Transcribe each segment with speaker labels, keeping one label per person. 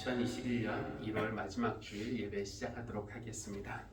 Speaker 1: 2021년 1월 마지막 주일 예배 시작하도록 하겠습니다.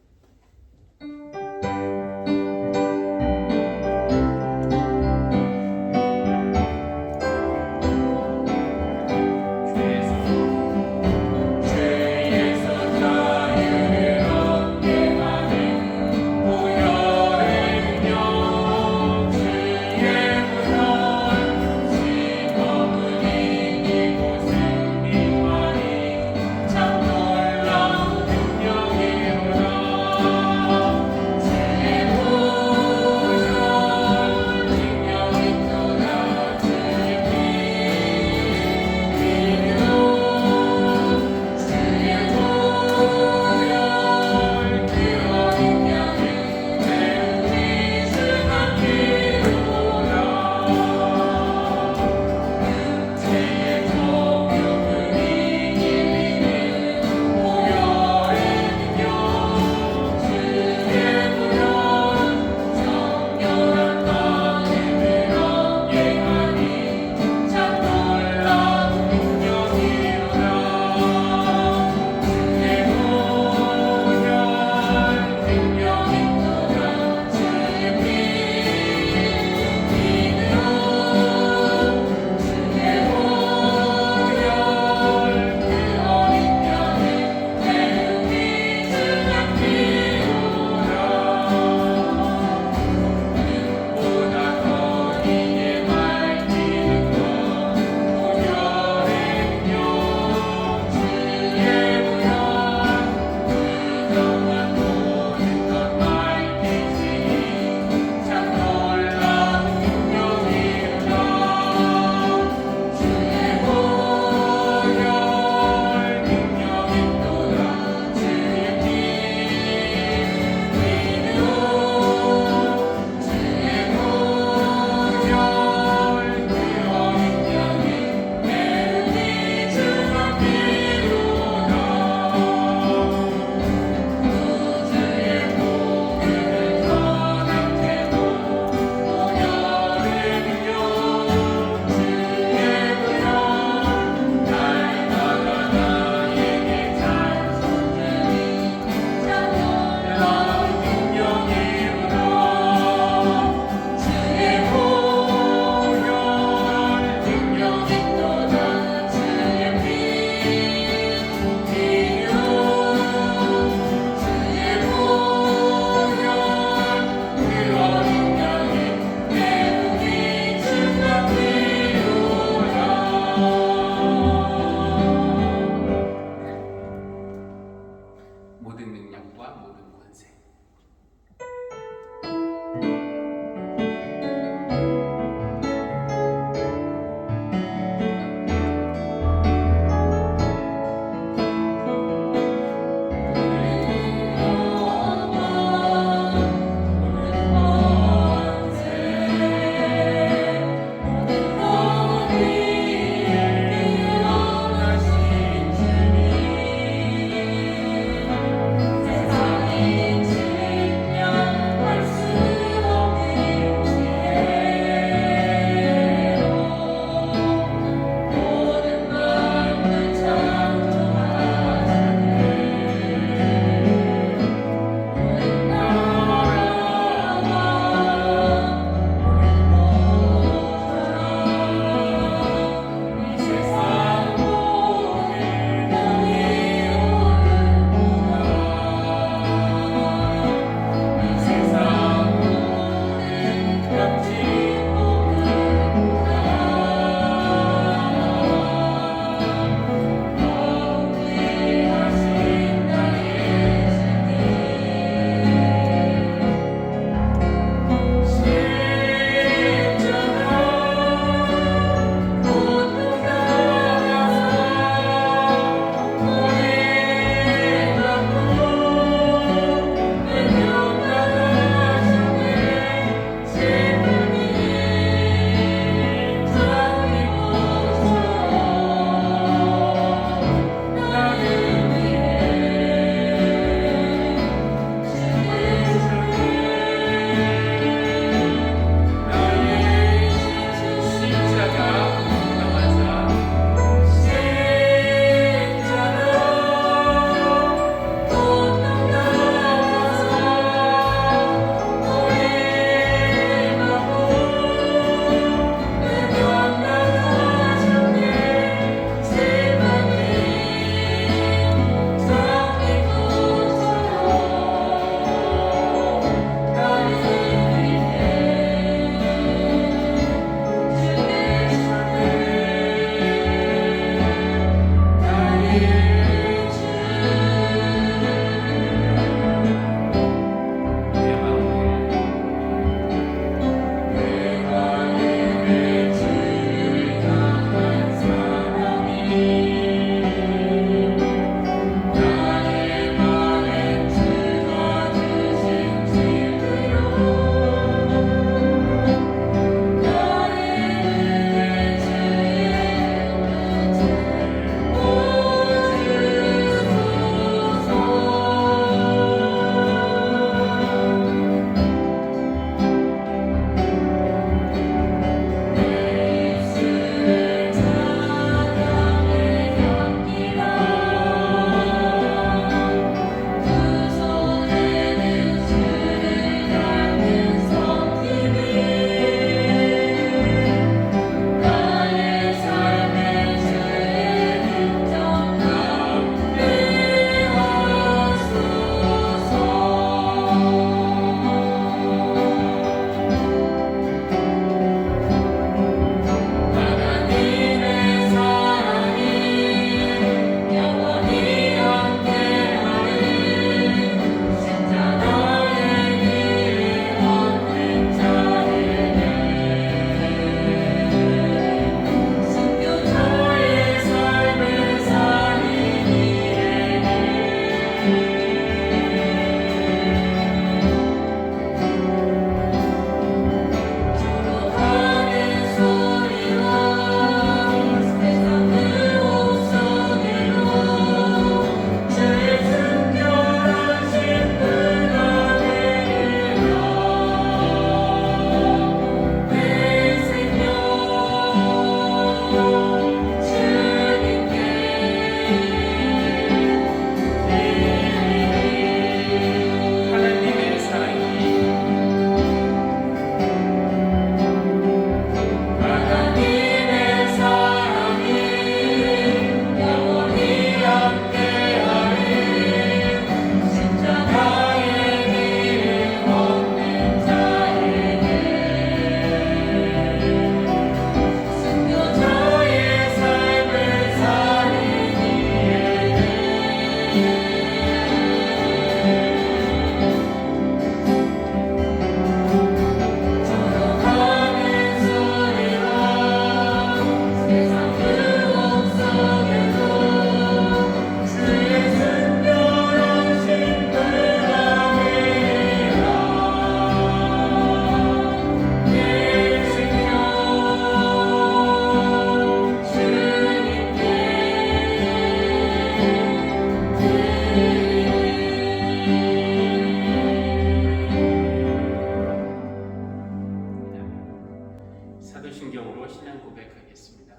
Speaker 1: 신앙 고백하겠습니다.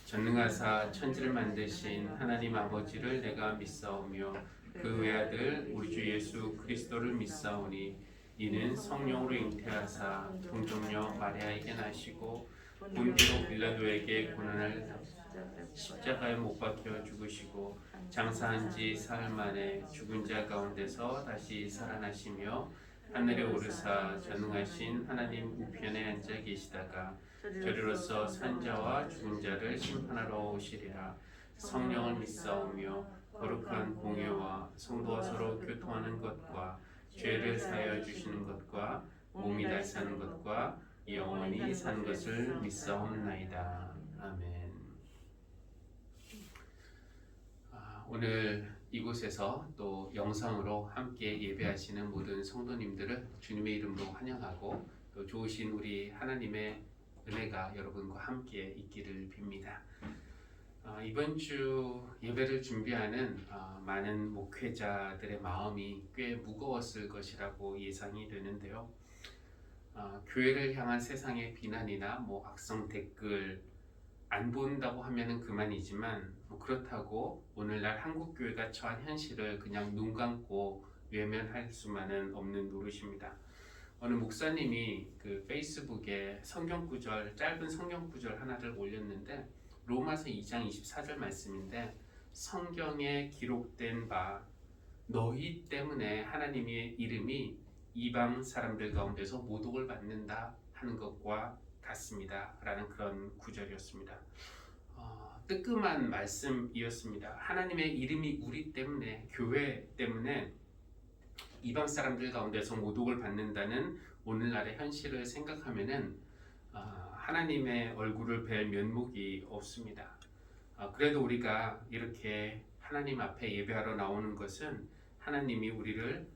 Speaker 1: 전능하사 천지를 만드신 하나님 아버지를 내가 믿사오며 그 외아들 우리 주 예수 그리스도를 믿사오니 이는 성령으로 잉태하사 동정녀 마리아에게 나시고 본디오 빌라도에게 고난을 십자가에 못 박혀 죽으시고 장사한 지 사흘 만에 죽은 자 가운데서 다시 살아나시며 하늘에 오르사 전능하신 하나님 우편에 앉아 계시다가 저리로서 산자와 죽은 자를 심판하러 오시리라. 성령을 믿사오며 거룩한 공예와 성도와 서로 교통하는 것과 죄를 사하여 주시는 것과 몸이 다시 사는 것과 영원히 사는 것을 믿사옵나이다. 아멘. 오늘 이곳에서 또 영상으로 함께 예배하시는 모든 성도님들을 주님의 이름으로 환영하고 또 좋으신 우리 하나님의 은혜가 여러분과 함께 있기를 빕니다. 이번 주 예배를 준비하는 많은 목회자들의 마음이 꽤 무거웠을 것이라고 예상이 되는데요. 교회를 향한 세상의 비난이나 악성 댓글 안 본다고 하면은 그만이지만 그렇다고 오늘날 한국 교회가 처한 현실을 그냥 눈 감고 외면할 수만은 없는 노릇입니다. 어느 목사님이 그 페이스북에 짧은 성경 구절 하나를 올렸는데 로마서 2장 24절 말씀인데 성경에 기록된 바 너희 때문에 하나님의 이름이 이방 사람들 가운데서 모독을 받는다 하는 것과 같습니다 라는 그런 구절이었습니다. 뜨끔한 말씀이었습니다. 하나님의 이름이 우리 때문에, 교회 때문에 이방 사람들 가운데서 모독을 받는다는 오늘날의 현실을 생각하면은 하나님의 얼굴을 뵐 면목이 없습니다. 그래도 우리가 이렇게 하나님 앞에 예배하러 나오는 것은 하나님이 우리를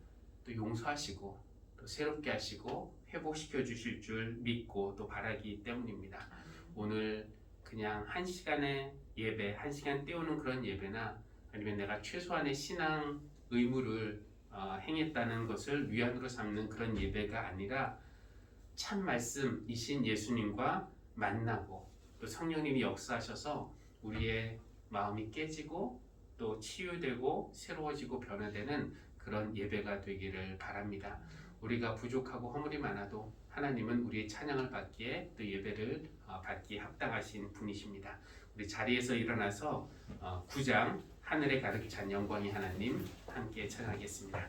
Speaker 1: 또 용서하시고 또 새롭게 하시고 회복시켜 주실 줄 믿고 또 바라기 때문입니다. 오늘 그냥 한 시간의 예배, 한 시간 때우는 그런 예배나 아니면 내가 최소한의 신앙 의무를 행했다는 것을 위안으로 삼는 그런 예배가 아니라 참 말씀이신 예수님과 만나고 또 성령님이 역사하셔서 우리의 마음이 깨지고 또 치유되고 새로워지고 변화되는 그런 예배가 되기를 바랍니다. 우리가 부족하고 허물이 많아도 하나님은 우리의 찬양을 받기에 또 예배를 받기에 합당하신 분이십니다. 우리 자리에서 일어나서 9장 하늘에 가득 찬 영광의 하나님 함께 찬양하겠습니다.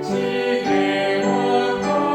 Speaker 2: 지혜와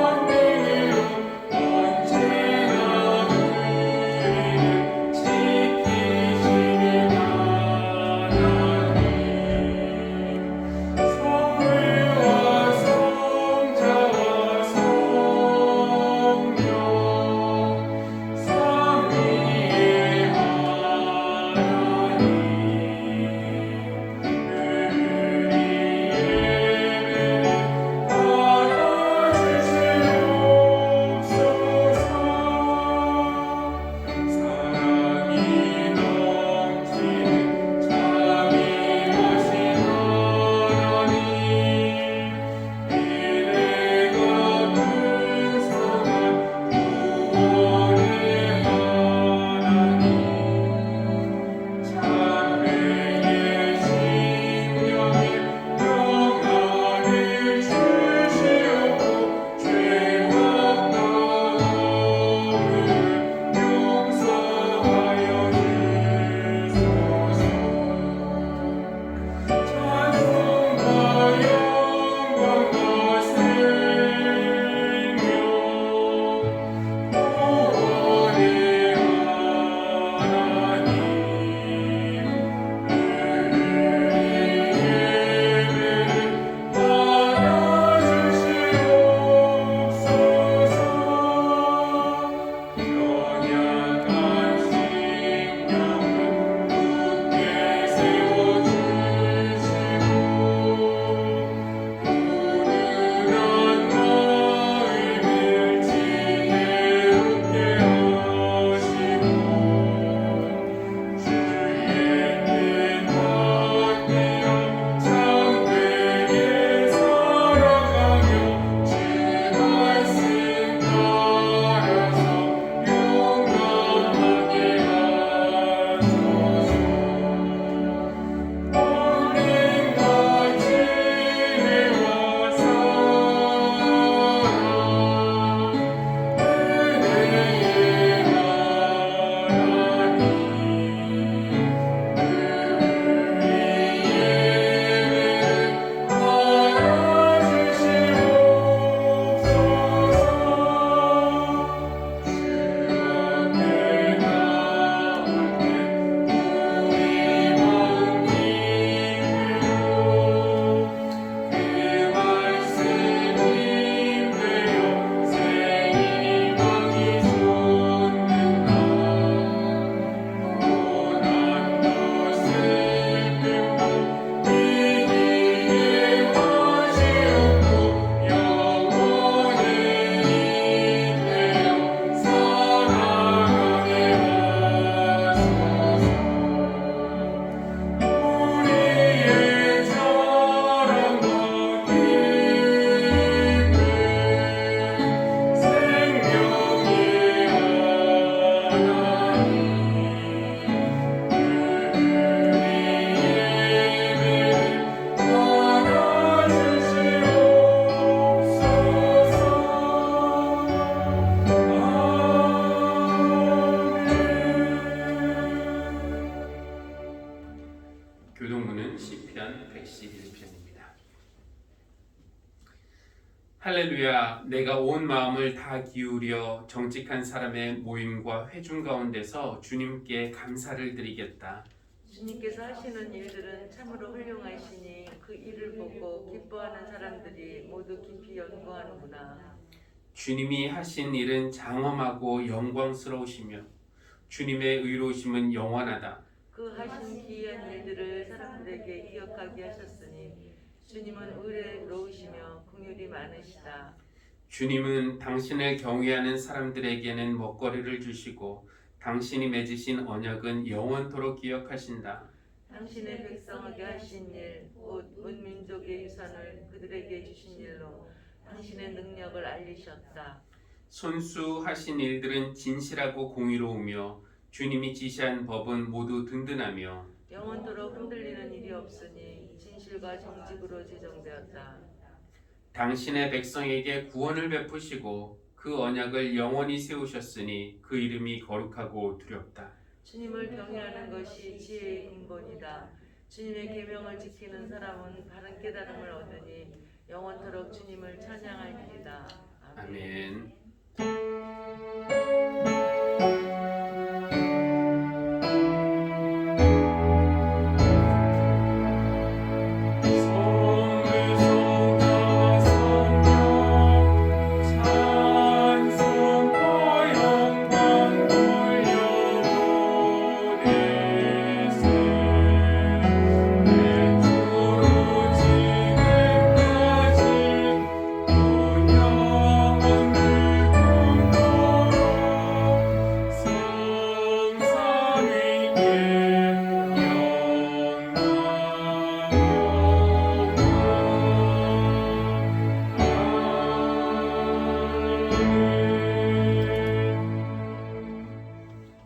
Speaker 1: 6시 1편입니다. 할렐루야. 내가 온 마음을 다 기울여 정직한 사람의 모임과 회중 가운데서 주님께 감사를 드리겠다.
Speaker 2: 주님께서 하시는 일들은 참으로 훌륭하시니 그 일을 보고 기뻐하는 사람들이 모두 깊이 연구하는구나.
Speaker 1: 주님이 하신 일은 장엄하고 영광스러우시며 주님의 의로우심은 영원하다.
Speaker 2: 그 하신 기이한 일들을 사람들에게 기억하게 하셨으니 주님은 의로우시며 긍휼이 많으시다.
Speaker 1: 주님은 당신을 경외하는 사람들에게는 먹거리를 주시고 당신이 맺으신 언약은 영원토록 기억하신다.
Speaker 2: 당신의 백성에게 하신 일, 곧 온 민족의 유산을 그들에게 주신 일로 당신의 능력을 알리셨다.
Speaker 1: 손수하신 일들은 진실하고 공의로우며 주님이 지시한 법은 모두 든든하며
Speaker 2: 영원토록 흔들리는 일이 없으니 진실과 정직으로 제정되었다.
Speaker 1: 당신의 백성에게 구원을 베푸시고 그 언약을 영원히 세우셨으니 그 이름이 거룩하고 두렵다.
Speaker 2: 주님을 경외하는 것이 지혜의 근본이다. 주님의 계명을 지키는 사람은 바른 깨달음을 얻으니 영원토록 주님을 찬양할지이다. 아멘.
Speaker 1: 아멘.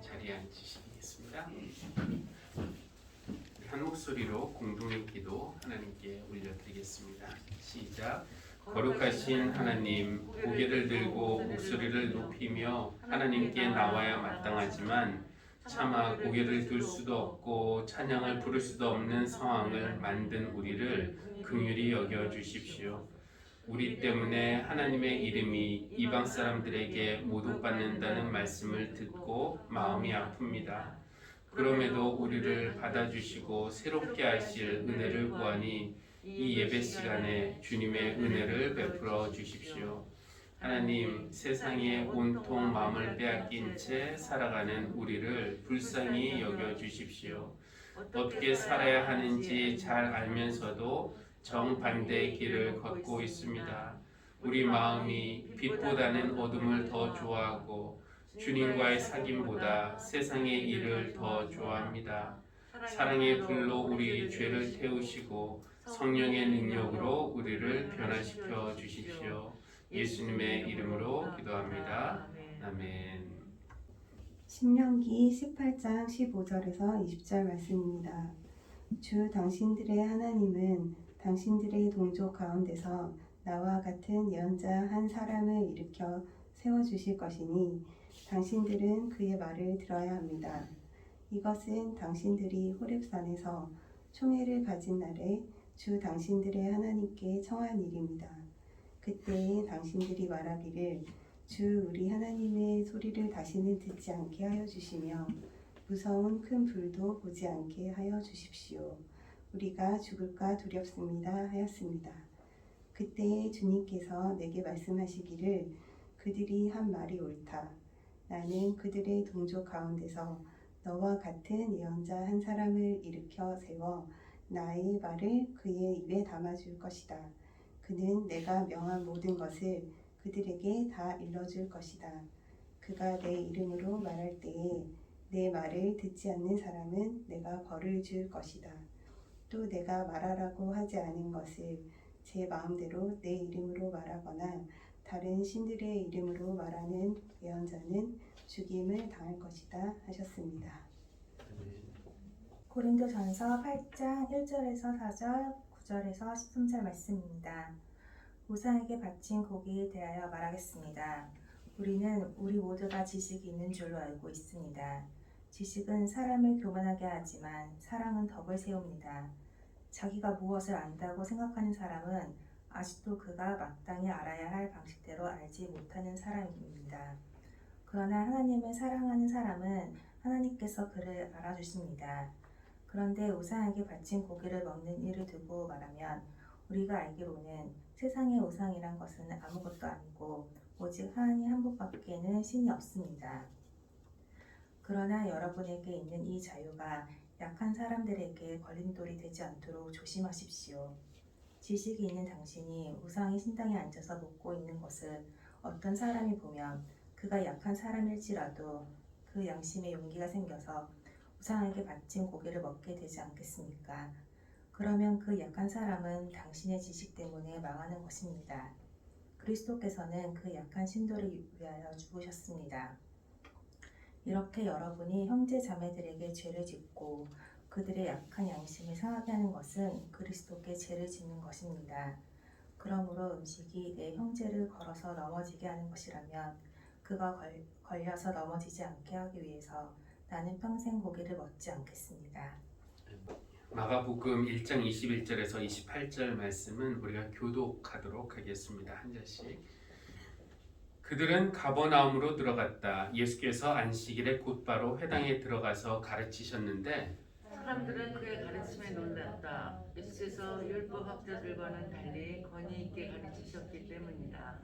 Speaker 1: 자리에 앉으시겠습니다. 한 목소리로 공동의 기도 하나님께 올려드리겠습니다. 시작. 거룩하신 하나님, 고개를 들고 목소리를 높이며 하나님께 나와야 마땅하지만 차마 고개를 들 수도 없고 찬양을 부를 수도 없는 상황을 만든 우리를 긍휼히 여겨 주십시오. 우리 때문에 하나님의 이름이 이방 사람들에게 모독받는다는 말씀을 듣고 마음이 아픕니다. 그럼에도 우리를 받아주시고 새롭게 하실 은혜를 구하니 이 예배 시간에 주님의 은혜를 베풀어 주십시오. 하나님, 세상에 온통 마음을 빼앗긴 채 살아가는 우리를 불쌍히 여겨 주십시오. 어떻게 살아야 하는지 잘 알면서도 정반대의 길을 걷고 있습니다. 우리 마음이 빛보다는 어둠을 더 좋아하고 주님과의 사귐보다 세상의 일을 더 좋아합니다. 사랑의 불로 우리 죄를 태우시고 성령의 능력으로 우리를 변화시켜 주십시오. 예수님의 이름으로 기도합니다. 아멘.
Speaker 3: 신명기 18장 15절에서 20절 말씀입니다. 주 당신들의 하나님은 당신들의 동족 가운데서 나와 같은 예언자 한 사람을 일으켜 세워주실 것이니 당신들은 그의 말을 들어야 합니다. 이것은 당신들이 호렙산에서 총회를 가진 날에 주 당신들의 하나님께 청한 일입니다. 그때에 당신들이 말하기를 주 우리 하나님의 소리를 다시는 듣지 않게 하여 주시며 무서운 큰 불도 보지 않게 하여 주십시오. 우리가 죽을까 두렵습니다 하였습니다. 그때에 주님께서 내게 말씀하시기를 그들이 한 말이 옳다. 나는 그들의 동족 가운데서 너와 같은 예언자 한 사람을 일으켜 세워 나의 말을 그의 입에 담아줄 것이다. 그는 내가 명한 모든 것을 그들에게 다 일러줄 것이다. 그가 내 이름으로 말할 때에 내 말을 듣지 않는 사람은 내가 벌을 줄 것이다. 또 내가 말하라고 하지 않은 것을 제 마음대로 내 이름으로 말하거나 다른 신들의 이름으로 말하는 예언자는 죽임을 당할 것이다 하셨습니다.
Speaker 4: 고린도전서 8장 1절에서 4절, 9절에서 13절 말씀입니다. 우상에게 바친 고기에 대하여 말하겠습니다. 우리는 우리 모두가 지식이 있는 줄로 알고 있습니다. 지식은 사람을 교만하게 하지만 사랑은 덕을 세웁니다. 자기가 무엇을 안다고 생각하는 사람은 아직도 그가 마땅히 알아야 할 방식대로 알지 못하는 사람입니다. 그러나 하나님을 사랑하는 사람은 하나님께서 그를 알아주십니다. 그런데 우상에게 바친 고기를 먹는 일을 두고 말하면 우리가 알기로는 세상의 우상이란 것은 아무것도 아니고 오직 하나님 한 분밖에는 신이 없습니다. 그러나 여러분에게 있는 이 자유가 약한 사람들에게 걸림돌이 되지 않도록 조심하십시오. 지식이 있는 당신이 우상의 신당에 앉아서 먹고 있는 것을 어떤 사람이 보면 그가 약한 사람일지라도 그 양심에 용기가 생겨서 우상에게 바친 고기를 먹게 되지 않겠습니까? 그러면 그 약한 사람은 당신의 지식 때문에 망하는 것입니다. 그리스도께서는 그 약한 신도를 위하여 죽으셨습니다. 이렇게 여러분이 형제 자매들에게 죄를 짓고 그들의 약한 양심을 상하게 하는 것은 그리스도께 죄를 짓는 것입니다. 그러므로 음식이 내 형제를 걸어서 넘어지게 하는 것이라면 그가 걸려서 넘어지지 않게 하기 위해서 나는 평생 고기를 먹지 않겠습니다.
Speaker 1: 마가복음 1장 21절에서 28절 말씀은 우리가 교독하도록 하겠습니다. 한 절씩. 그들은 가버나움으로 들어갔다. 예수께서 안식일에 곧바로 회당에 들어가서 가르치셨는데
Speaker 2: 사람들은 그의 가르침에 놀랐다. 예수께서 율법학자들과는 달리 권위 있게 가르치셨기 때문이다.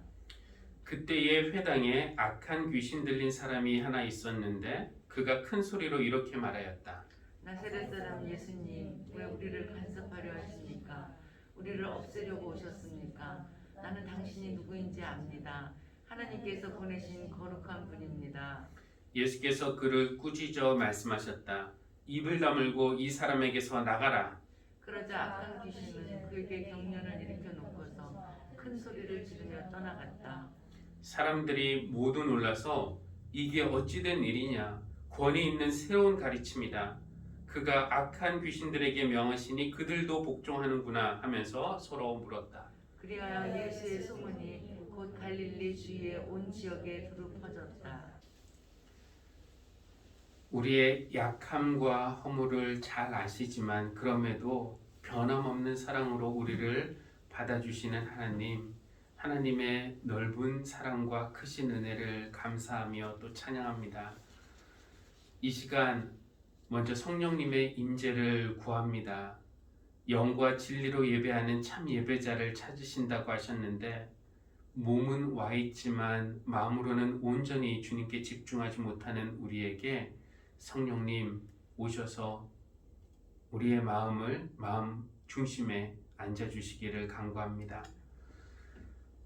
Speaker 1: 그때의 회당에 악한 귀신 들린 사람이 하나 있었는데 그가 큰 소리로 이렇게 말하였다.
Speaker 2: 나사렛 사람 예수님, 왜 우리를 간섭하려 하십니까? 우리를 없애려고 오셨습니까? 나는 당신이 누구인지 압니다. 하나님께서 보내신 거룩한 분입니다.
Speaker 1: 예수께서 그를 꾸짖어 말씀하셨다. 입을 다물고 이 사람에게서 나가라.
Speaker 2: 그러자 악한 귀신은 그에게 경련을 일으켜 놓고서 큰 소리를 지르며 떠나갔다.
Speaker 1: 사람들이 모두 놀라서 이게 어찌된 일이냐? 권위 있는 새로운 가르침이다. 그가 악한 귀신들에게 명하시니 그들도 복종하는구나 하면서 서로 물었다.
Speaker 2: 그리하여 예수의 소문이 곧 갈릴리 주위의 온 지역에 두루 퍼졌다.
Speaker 1: 우리의 약함과 허물을 잘 아시지만 그럼에도 변함없는 사랑으로 우리를 받아주시는 하나님의 넓은 사랑과 크신 은혜를 감사하며 또 찬양합니다. 이 시간 먼저 성령님의 임재를 구합니다. 영과 진리로 예배하는 참 예배자를 찾으신다고 하셨는데 몸은 와 있지만 마음으로는 온전히 주님께 집중하지 못하는 우리에게 성령님 오셔서 우리의 마음 중심에 앉아주시기를 간구합니다.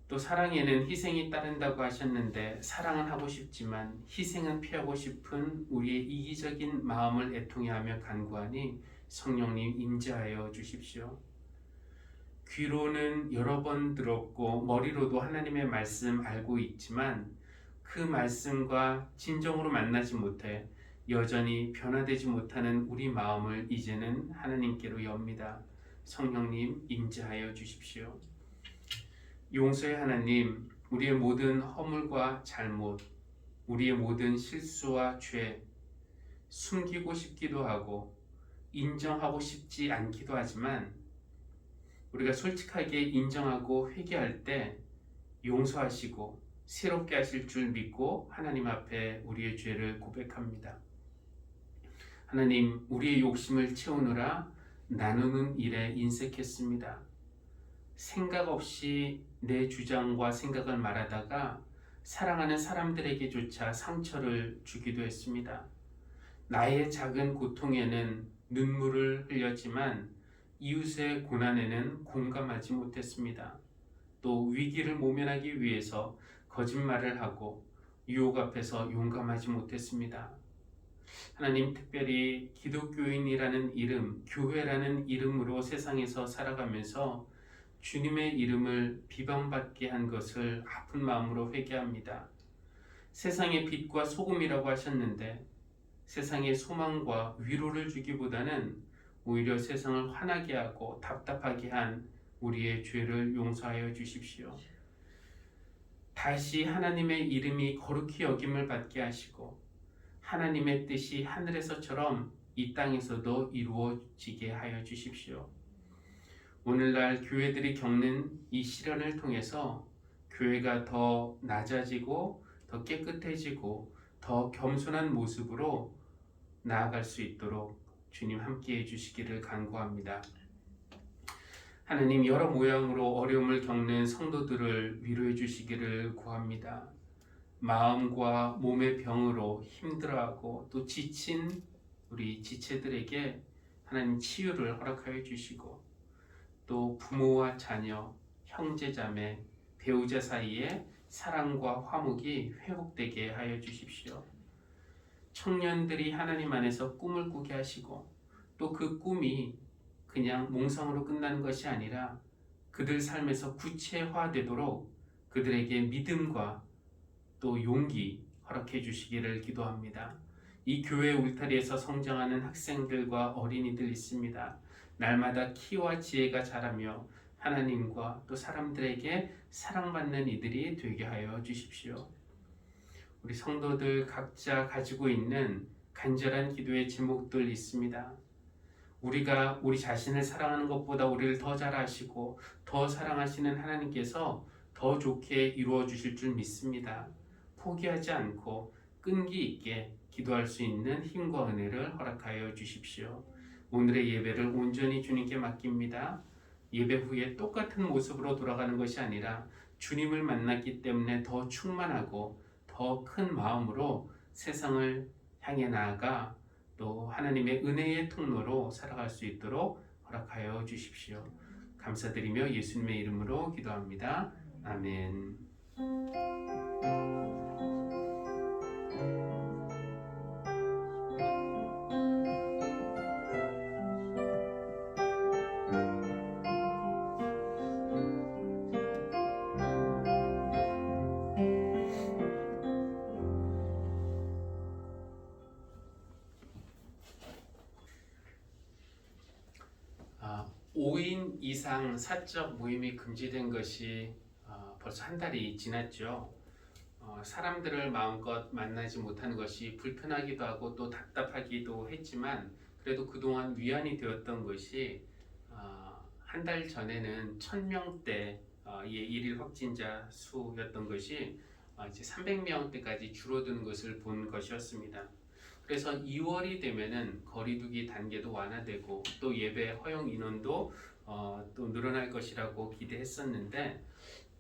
Speaker 1: 또 사랑에는 희생이 따른다고 하셨는데 사랑은 하고 싶지만 희생은 피하고 싶은 우리의 이기적인 마음을 애통해하며 간구하니 성령님 임재하여 주십시오. 귀로는 여러 번 들었고 머리로도 하나님의 말씀 알고 있지만 그 말씀과 진정으로 만나지 못해 여전히 변화되지 못하는 우리 마음을 이제는 하나님께로 엽니다. 성령님 임재하여 주십시오. 용서의 하나님, 우리의 모든 허물과 잘못, 우리의 모든 실수와 죄, 숨기고 싶기도 하고 인정하고 싶지 않기도 하지만 우리가 솔직하게 인정하고 회개할 때 용서하시고 새롭게 하실 줄 믿고 하나님 앞에 우리의 죄를 고백합니다. 하나님, 우리의 욕심을 채우느라 나누는 일에 인색했습니다. 생각 없이 내 주장과 생각을 말하다가 사랑하는 사람들에게조차 상처를 주기도 했습니다. 나의 작은 고통에는 눈물을 흘렸지만 이웃의 고난에는 공감하지 못했습니다. 또 위기를 모면하기 위해서 거짓말을 하고 유혹 앞에서 용감하지 못했습니다. 하나님, 특별히 기독교인이라는 이름, 교회라는 이름으로 세상에서 살아가면서 주님의 이름을 비방받게 한 것을 아픈 마음으로 회개합니다. 세상의 빛과 소금이라고 하셨는데 세상의 소망과 위로를 주기보다는 오히려 세상을 화나게 하고 답답하게 한 우리의 죄를 용서하여 주십시오. 다시 하나님의 이름이 거룩히 여김을 받게 하시고 하나님의 뜻이 하늘에서처럼 이 땅에서도 이루어지게 하여 주십시오. 오늘날 교회들이 겪는 이 시련을 통해서 교회가 더 낮아지고 더 깨끗해지고 더 겸손한 모습으로 나아갈 수 있도록 주님 함께해 주시기를 간구합니다. 하나님, 여러 모양으로 어려움을 겪는 성도들을 위로해 주시기를 구합니다. 마음과 몸의 병으로 힘들어하고 또 지친 우리 지체들에게 하나님 치유를 허락하여 주시고, 또 부모와 자녀, 형제자매, 배우자 사이에 사랑과 화목이 회복되게 하여 주십시오. 청년들이 하나님 안에서 꿈을 꾸게 하시고, 또 그 꿈이 그냥 몽상으로 끝나는 것이 아니라 그들 삶에서 구체화되도록 그들에게 믿음과 또 용기 허락해 주시기를 기도합니다. 이 교회 울타리에서 성장하는 학생들과 어린이들 있습니다. 날마다 키와 지혜가 자라며 하나님과 또 사람들에게 사랑받는 이들이 되게 하여 주십시오. 우리 성도들 각자 가지고 있는 간절한 기도의 제목들 있습니다. 우리가 우리 자신을 사랑하는 것보다 우리를 더 잘 아시고 더 사랑하시는 하나님께서 더 좋게 이루어 주실 줄 믿습니다. 포기하지 않고 끈기 있게 기도할 수 있는 힘과 은혜를 허락하여 주십시오. 오늘의 예배를 온전히 주님께 맡깁니다. 예배 후에 똑같은 모습으로 돌아가는 것이 아니라 주님을 만났기 때문에 더 충만하고 더 큰 마음으로 세상을 향해 나아가 또 하나님의 은혜의 통로로 살아갈 수 있도록 허락하여 주십시오. 감사드리며 예수님의 이름으로 기도합니다. 아멘. 아, 5인 이상 사적 모임이 금지된 것이 벌써 한 달이 지났죠. 사람들을 마음껏 만나지 못하는 것이 불편하기도 하고 또 답답하기도 했지만, 그래도 그동안 위안이 되었던 것이 한 달 전에는 1000명대의 일일 확진자 수였던 것이 이제 300명대까지 줄어드는 것을 본 것이었습니다. 그래서 2월이 되면은 거리두기 단계도 완화되고 또 예배 허용 인원도 또 늘어날 것이라고 기대했었는데,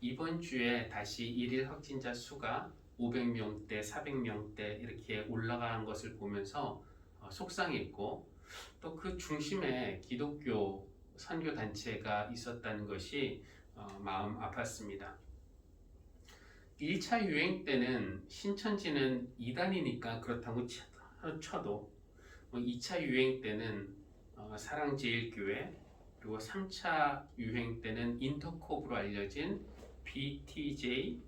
Speaker 1: 이번 주에 다시 일일 확진자 수가 500명대, 400명대 이렇게 올라가는 것을 보면서 속상했고, 또 그 중심에 기독교 선교 단체가 있었다는 것이 마음 아팠습니다. 1차 유행 때는 신천지는 이단이니까 그렇다고 쳐도 2차 유행 때는 사랑제일교회, 그리고 3차 유행 때는 인터콥으로 알려진 BTJ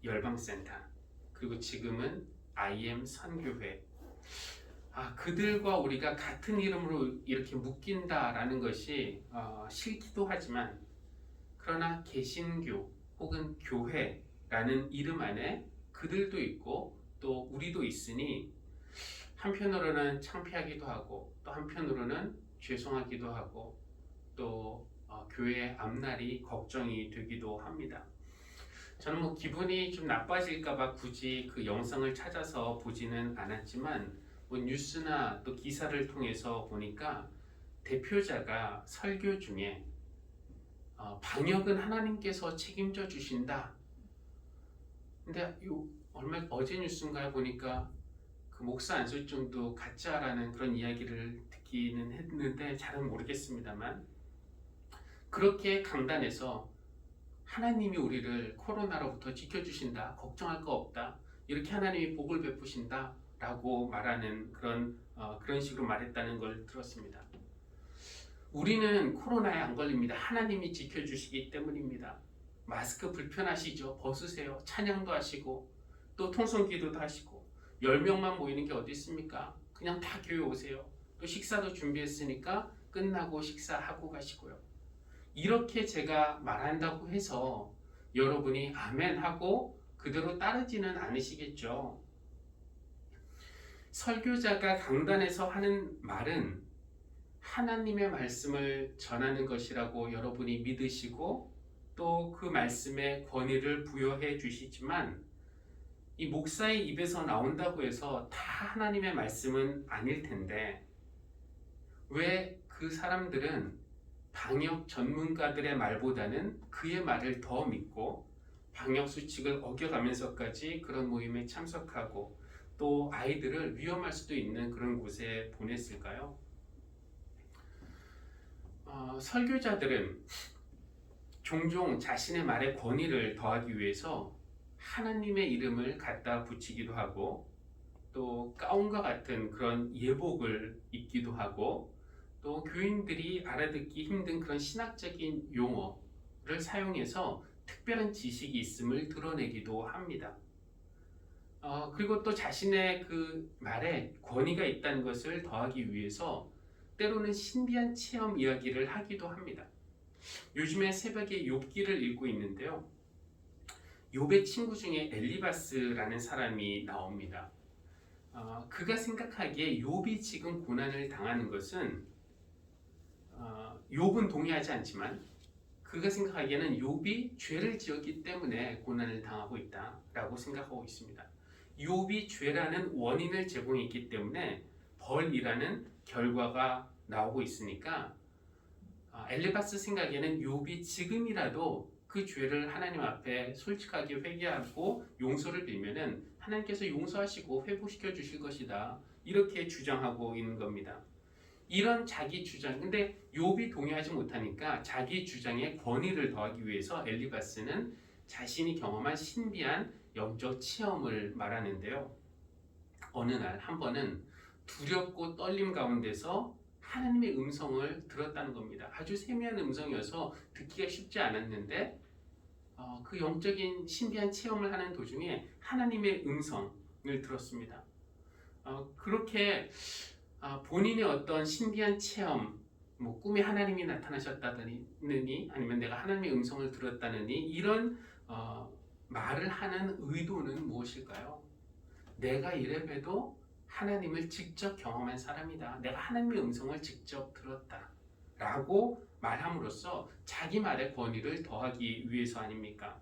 Speaker 1: 열방센터, 그리고 지금은 IM 선교회, 그들과 우리가 같은 이름으로 이렇게 묶인다라는 것이 싫기도 하지만, 그러나 개신교 혹은 교회라는 이름 안에 그들도 있고 또 우리도 있으니 한편으로는 창피하기도 하고 또 한편으로는 죄송하기도 하고 또 교회의 앞날이 걱정이 되기도 합니다. 저는 기분이 좀 나빠질까봐 굳이 그 영상을 찾아서 보지는 않았지만, 뉴스나 또 기사를 통해서 보니까 대표자가 설교 중에 방역은 하나님께서 책임져 주신다. 근데 어제 뉴스인가 보니까 그 목사 안설정도 가짜라는 그런 이야기를 듣기는 했는데 잘은 모르겠습니다만, 그렇게 강단에서 하나님이 우리를 코로나로부터 지켜주신다, 걱정할 거 없다, 이렇게 하나님이 복을 베푸신다 라고 말하는 그런 식으로 말했다는 걸 들었습니다. 우리는 코로나에 안 걸립니다. 하나님이 지켜주시기 때문입니다. 마스크 불편하시죠? 벗으세요. 찬양도 하시고 또 통성기도도 하시고 10명만 모이는 게 어디 있습니까? 그냥 다 교회 오세요. 또 식사도 준비했으니까 끝나고 식사하고 가시고요. 이렇게 제가 말한다고 해서 여러분이 아멘 하고 그대로 따르지는 않으시겠죠. 설교자가 강단에서 하는 말은 하나님의 말씀을 전하는 것이라고 여러분이 믿으시고 또 그 말씀에 권위를 부여해 주시지만 이 목사의 입에서 나온다고 해서 다 하나님의 말씀은 아닐 텐데 왜 그 사람들은 방역 전문가들의 말보다는 그의 말을 더 믿고 방역 수칙을 어겨가면서까지 그런 모임에 참석하고 또 아이들을 위험할 수도 있는 그런 곳에 보냈을까요? 설교자들은 종종 자신의 말에 권위를 더하기 위해서 하나님의 이름을 갖다 붙이기도 하고 또 가운과 같은 그런 예복을 입기도 하고 또 교인들이 알아듣기 힘든 그런 신학적인 용어를 사용해서 특별한 지식이 있음을 드러내기도 합니다. 그리고 또 자신의 그 말에 권위가 있다는 것을 더하기 위해서 때로는 신비한 체험 이야기를 하기도 합니다. 요즘에 새벽에 욥기를 읽고 있는데요. 욥의 친구 중에 엘리바스라는 사람이 나옵니다. 그가 생각하기에 욥이 지금 고난을 당하는 것은 욥은 동의하지 않지만 그가 생각하기에는 욥이 죄를 지었기 때문에 고난을 당하고 있다라고 생각하고 있습니다. 욥이 죄라는 원인을 제공했기 때문에 벌이라는 결과가 나오고 있으니까 엘리바스 생각에는 욥이 지금이라도 그 죄를 하나님 앞에 솔직하게 회개하고 용서를 빌면은 하나님께서 용서하시고 회복시켜 주실 것이다. 이렇게 주장하고 있는 겁니다. 이런 자기 주장, 근데 욥이 동의하지 못하니까 자기 주장에 권위를 더하기 위해서 엘리바스는 자신이 경험한 신비한 영적 체험을 말하는데요. 어느 날 한 번은 두렵고 떨림 가운데서 하나님의 음성을 들었다는 겁니다. 아주 세미한 음성이어서 듣기가 쉽지 않았는데 그 영적인 신비한 체험을 하는 도중에 하나님의 음성을 들었습니다. 그렇게 본인의 어떤 신비한 체험, 뭐 꿈에 하나님이 나타나셨다느니 아니면 내가 하나님의 음성을 들었다느니 이런 말을 하는 의도는 무엇일까요? 내가 이래봬도 하나님을 직접 경험한 사람이다. 내가 하나님의 음성을 직접 들었다. 라고 말함으로써 자기 말의 권위를 더하기 위해서 아닙니까?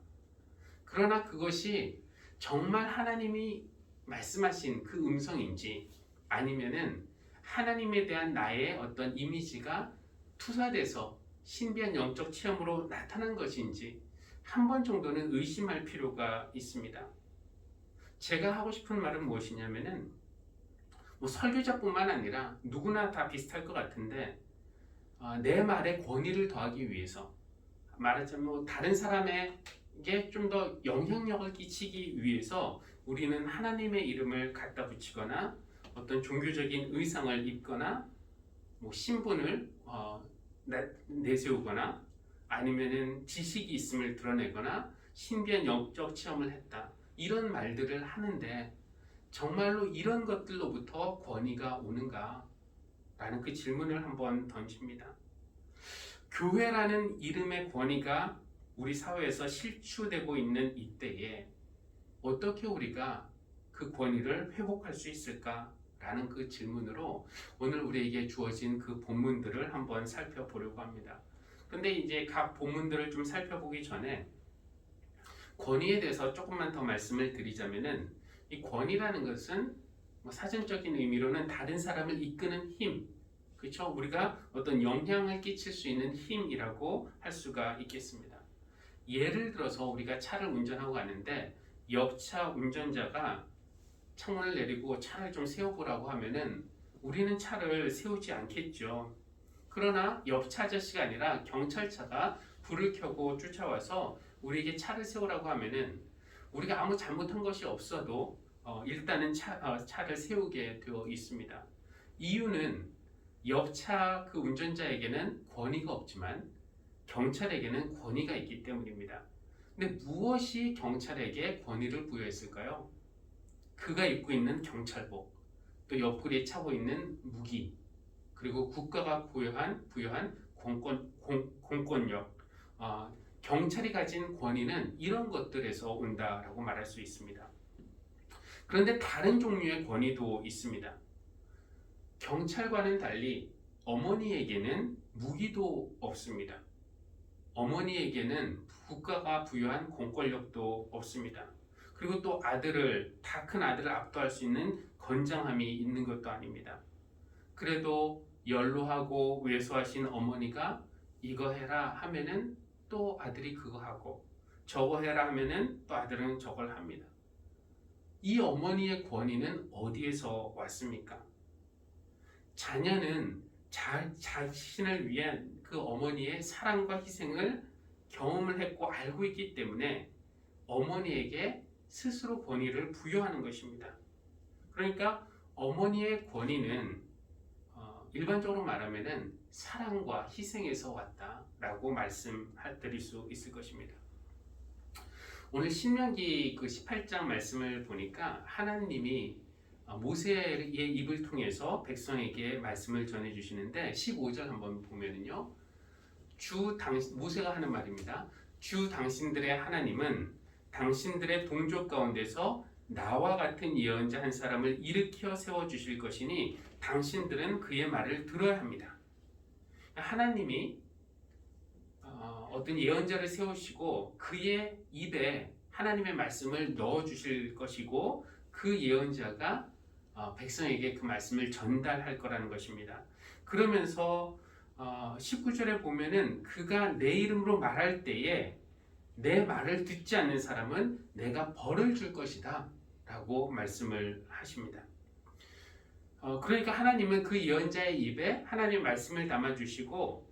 Speaker 1: 그러나 그것이 정말 하나님이 말씀하신 그 음성인지 아니면은 하나님에 대한 나의 어떤 이미지가 투사돼서 신비한 영적 체험으로 나타난 것인지 한 번 정도는 의심할 필요가 있습니다. 제가 하고 싶은 말은 무엇이냐면은 뭐 설교자뿐만 아니라 누구나 다 비슷할 것 같은데 내 말에 권위를 더하기 위해서 말하자면 뭐 다른 사람에게 좀 더 영향력을 끼치기 위해서 우리는 하나님의 이름을 갖다 붙이거나 어떤 종교적인 의상을 입거나 뭐 신분을 내세우거나 아니면은 지식이 있음을 드러내거나 신비한 영적 체험을 했다. 이런 말들을 하는데 정말로 이런 것들로부터 권위가 오는가? 라는 그 질문을 한번 던집니다. 교회라는 이름의 권위가 우리 사회에서 실추되고 있는 이때에 어떻게 우리가 그 권위를 회복할 수 있을까? 라는 그 질문으로 오늘 우리에게 주어진 그 본문들을 한번 살펴보려고 합니다. 근데 이제 각 본문들을 좀 살펴보기 전에 권위에 대해서 조금만 더 말씀을 드리자면은 이 권위라는 것은 뭐 사전적인 의미로는 다른 사람을 이끄는 힘, 그렇죠? 우리가 어떤 영향을 끼칠 수 있는 힘이라고 할 수가 있겠습니다. 예를 들어서 우리가 차를 운전하고 가는데 옆차 운전자가 창문을 내리고 차를 좀 세워보라고 하면은 우리는 차를 세우지 않겠죠. 그러나 옆차 아저씨가 아니라 경찰차가 불을 켜고 쫓아와서 우리에게 차를 세우라고 하면은 우리가 아무 잘못한 것이 없어도 일단은 차를 세우게 되어 있습니다. 이유는 옆차 그 운전자에게는 권위가 없지만 경찰에게는 권위가 있기 때문입니다. 근데 무엇이 경찰에게 권위를 부여했을까요? 그가 입고 있는 경찰복, 또 옆구리에 차고 있는 무기, 그리고 국가가 부여한 공권력, 경찰이 가진 권위는 이런 것들에서 온다라고 말할 수 있습니다. 그런데 다른 종류의 권위도 있습니다. 경찰과는 달리 어머니에게는 무기도 없습니다. 어머니에게는 국가가 부여한 공권력도 없습니다. 그리고 또 다 큰 아들을 압도할 수 있는 건장함이 있는 것도 아닙니다. 그래도 연로하고 왜소하신 어머니가 이거 해라 하면은 또 아들이 그거 하고, 저거 해라 하면은 또 아들은 저걸 합니다. 이 어머니의 권위는 어디에서 왔습니까? 자녀는 자신을 위한 그 어머니의 사랑과 희생을 경험을 했고 알고 있기 때문에 어머니에게 스스로 권위를 부여하는 것입니다. 그러니까 어머니의 권위는 일반적으로 말하면은 사랑과 희생에서 왔다라고 말씀드릴 수 있을 것입니다. 오늘 신명기 그 18장 말씀을 보니까 하나님이 모세의 입을 통해서 백성에게 말씀을 전해 주시는데 15절 한번 보면은요. 모세가 하는 말입니다. 주 당신들의 하나님은 당신들의 동족 가운데서 나와 같은 예언자 한 사람을 일으켜 세워 주실 것이니 당신들은 그의 말을 들어야 합니다. 하나님이 어떤 예언자를 세우시고 그의 입에 하나님의 말씀을 넣어 주실 것이고 그 예언자가 백성에게 그 말씀을 전달할 거라는 것입니다. 그러면서 19절에 보면은 그가 내 이름으로 말할 때에 내 말을 듣지 않는 사람은 내가 벌을 줄 것이다 라고 말씀을 하십니다. 그러니까 하나님은 그 예언자의 입에 하나님의 말씀을 담아주시고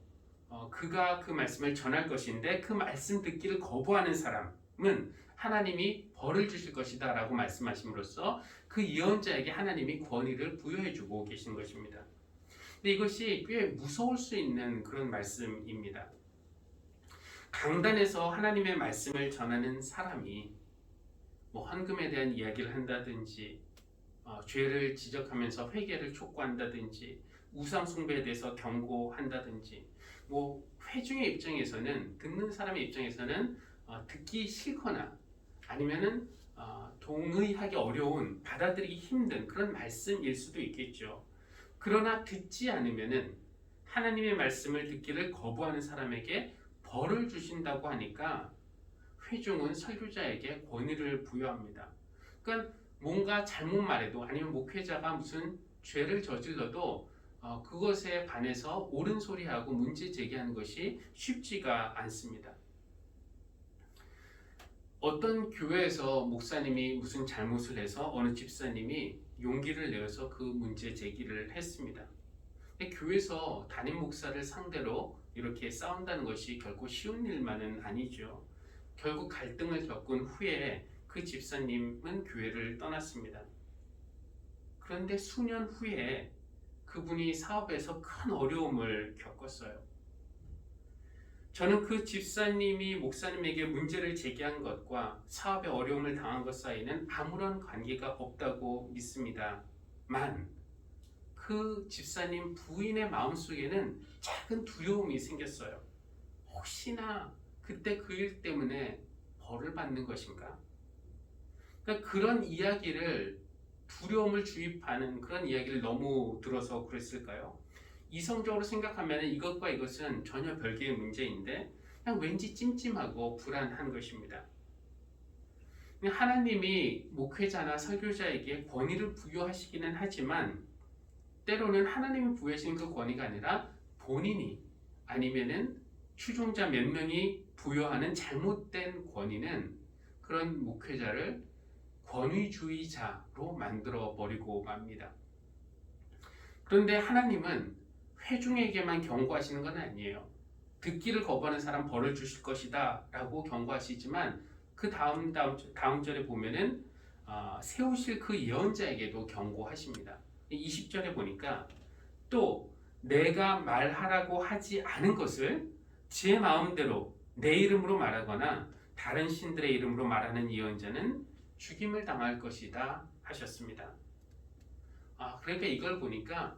Speaker 1: 그가 그 말씀을 전할 것인데 그 말씀 듣기를 거부하는 사람은 하나님이 벌을 주실 것이다 라고 말씀하심으로써 그 예언자에게 하나님이 권위를 부여해주고 계신 것입니다. 근데 이것이 꽤 무서울 수 있는 그런 말씀입니다. 강단에서 하나님의 말씀을 전하는 사람이 헌금에 대한 이야기를 한다든지 죄를 지적하면서 회개를 촉구한다든지 우상 숭배에 대해서 경고한다든지 회중의 입장에서는 듣는 사람의 입장에서는 듣기 싫거나 아니면은 동의하기 어려운 받아들이기 힘든 그런 말씀일 수도 있겠죠. 그러나 듣지 않으면은 하나님의 말씀을 듣기를 거부하는 사람에게 벌을 주신다고 하니까 회중은 설교자에게 권위를 부여합니다. 그러니까 뭔가 잘못 말해도 아니면 목회자가 무슨 죄를 저질러도 그것에 반해서 옳은 소리하고 문제 제기하는 것이 쉽지가 않습니다. 어떤 교회에서 목사님이 무슨 잘못을 해서 어느 집사님이 용기를 내어서 그 문제 제기를 했습니다. 근데 교회에서 담임 목사를 상대로 이렇게 싸운다는 것이 결코 쉬운 일만은 아니죠. 결국 갈등을 겪은 후에 그 집사님은 교회를 떠났습니다. 그런데 수년 후에 그분이 사업에서 큰 어려움을 겪었어요. 저는 그 집사님이 목사님에게 문제를 제기한 것과 사업에 어려움을 당한 것 사이에는 아무런 관계가 없다고 믿습니다만 그 집사님 부인의 마음속에는 작은 두려움이 생겼어요. 혹시나 그때 그 일 때문에 벌을 받는 것인가? 그러니까 그런 이야기를 두려움을 주입하는 그런 이야기를 너무 들어서 그랬을까요? 이성적으로 생각하면 이것과 이것은 전혀 별개의 문제인데 그냥 왠지 찜찜하고 불안한 것입니다. 하나님이 목회자나 설교자에게 권위를 부여하시기는 하지만 때로는 하나님이 부여하신 그 권위가 아니라 본인이 아니면은 추종자 몇 명이 부여하는 잘못된 권위는 그런 목회자를 권위주의자로 만들어 버리고 맙니다. 그런데 하나님은 회중에게만 경고하시는 건 아니에요. 듣기를 거부하는 사람 벌을 주실 것이다 라고 경고하시지만 그 다음 절에 보면은 세우실 그 예언자에게도 경고하십니다. 20절에 보니까 또 내가 말하라고 하지 않은 것을 제 마음대로 내 이름으로 말하거나 다른 신들의 이름으로 말하는 예언자는 죽임을 당할 것이다 하셨습니다. 그러니까 이걸 보니까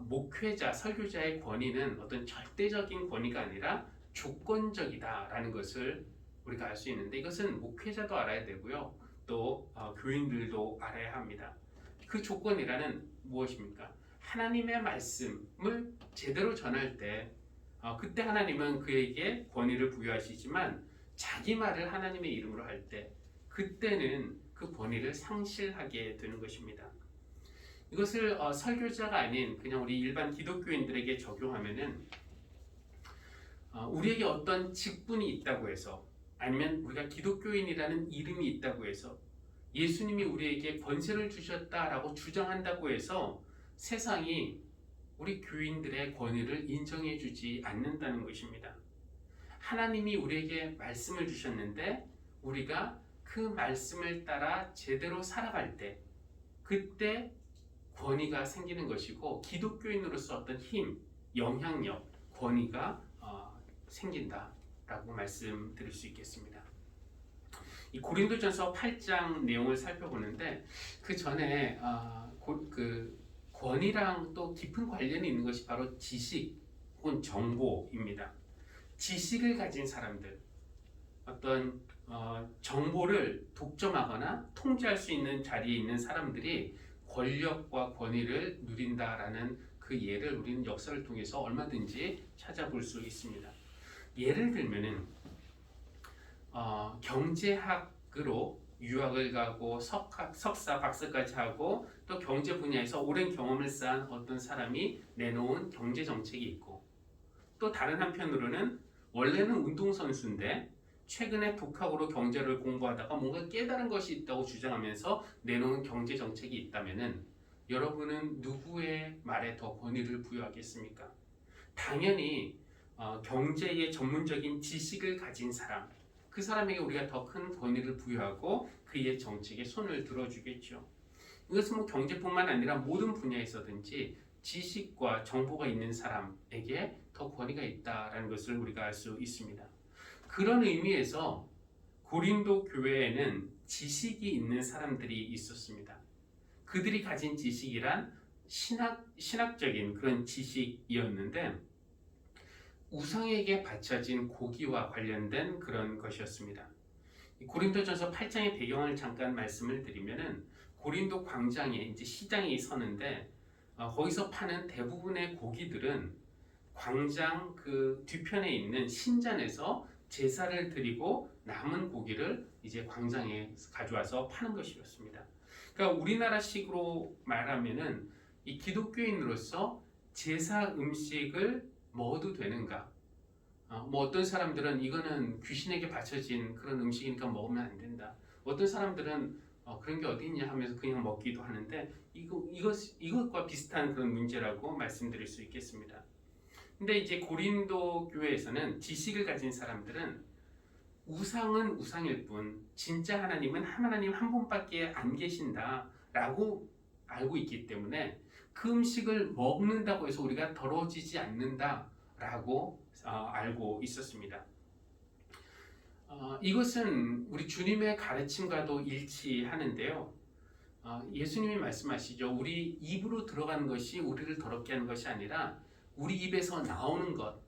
Speaker 1: 목회자, 설교자의 권위는 어떤 절대적인 권위가 아니라 조건적이다라는 것을 우리가 알 수 있는데 이것은 목회자도 알아야 되고요. 또 교인들도 알아야 합니다. 그 조건이라는 무엇입니까? 하나님의 말씀을 제대로 전할 때 그때 하나님은 그에게 권위를 부여하시지만 자기 말을 하나님의 이름으로 할 때 그때는 그 권위를 상실하게 되는 것입니다. 이것을 설교자가 아닌 그냥 우리 일반 기독교인들에게 적용하면은 우리에게 어떤 직분이 있다고 해서 아니면 우리가 기독교인이라는 이름이 있다고 해서 예수님이 우리에게 권세를 주셨다라고 주장한다고 해서 세상이 우리 교인들의 권위를 인정해 주지 않는다는 것입니다. 하나님이 우리에게 말씀을 주셨는데 우리가 그 말씀을 따라 제대로 살아갈 때 그때 권위가 생기는 것이고 기독교인으로서 어떤 힘, 영향력, 권위가 생긴다라고 말씀드릴 수 있겠습니다. 이 고린도전서 8장 내용을 살펴보는데 그 전에 그 권위랑 또 깊은 관련이 있는 것이 바로 지식 혹은 정보입니다. 지식을 가진 사람들, 어떤 정보를 독점하거나 통제할 수 있는 자리에 있는 사람들이 권력과 권위를 누린다라는 그 예를 우리는 역사를 통해서 얼마든지 찾아볼 수 있습니다. 예를 들면은 경제학으로 유학을 가고 석사, 박사까지 하고 또 경제 분야에서 오랜 경험을 쌓은 어떤 사람이 내놓은 경제 정책이 있고 또 다른 한편으로는 원래는 운동선수인데 최근에 독학으로 경제를 공부하다가 뭔가 깨달은 것이 있다고 주장하면서 내놓은 경제 정책이 있다면은 여러분은 누구의 말에 더 권위를 부여하겠습니까? 당연히 경제의 전문적인 지식을 가진 사람, 그 사람에게 우리가 더 큰 권위를 부여하고 그의 정책에 손을 들어주겠죠. 이것은 경제뿐만 아니라 모든 분야에서든지 지식과 정보가 있는 사람에게 더 권위가 있다라는 것을 우리가 알 수 있습니다. 그런 의미에서 고린도 교회에는 지식이 있는 사람들이 있었습니다. 그들이 가진 지식이란 신학적인 그런 지식이었는데 우상에게 바쳐진 고기와 관련된 그런 것이었습니다. 고린도전서 8장의 배경을 잠깐 말씀을 드리면은 고린도 광장에 이제 시장이 서는데 거기서 파는 대부분의 고기들은 광장 그 뒤편에 있는 신전에서 제사를 드리고 남은 고기를 이제 광장에 가져와서 파는 것이었습니다. 그러니까 우리나라식으로 말하면은 이 기독교인으로서 제사 음식을 먹어도 되는가? 어떤 사람들은 이거는 귀신에게 바쳐진 그런 음식이니까 먹으면 안 된다. 어떤 사람들은 그런 게 어디 있냐 하면서 그냥 먹기도 하는데 이것과 비슷한 그런 문제라고 말씀드릴 수 있겠습니다. 근데 이제 고린도 교회에서는 지식을 가진 사람들은 우상은 우상일 뿐 진짜 하나님은 하나님 한 분밖에 안 계신다라고 알고 있기 때문에 그 음식을 먹는다고 해서 우리가 더러워지지 않는다라고 알고 있었습니다. 이것은 우리 주님의 가르침과도 일치하는데요. 예수님이 말씀하시죠. 우리 입으로 들어가는 것이 우리를 더럽게 하는 것이 아니라 우리 입에서 나오는 것,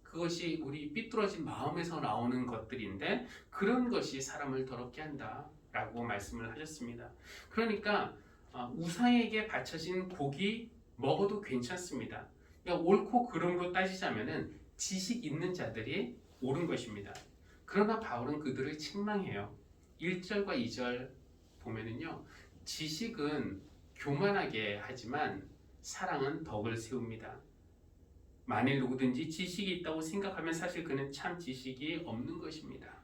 Speaker 1: 그것이 우리 삐뚤어진 마음에서 나오는 것들인데 그런 것이 사람을 더럽게 한다라고 말씀을 하셨습니다. 그러니까 우상에게 바쳐진 고기 먹어도 괜찮습니다. 그러니까 옳고 그름으로 따지자면은 지식 있는 자들이 옳은 것입니다. 그러나 바울은 그들을 책망해요. 1절과 2절 보면은요. 지식은 교만하게 하지만 사랑은 덕을 세웁니다. 만일 누구든지 지식이 있다고 생각하면 사실 그는 참 지식이 없는 것입니다.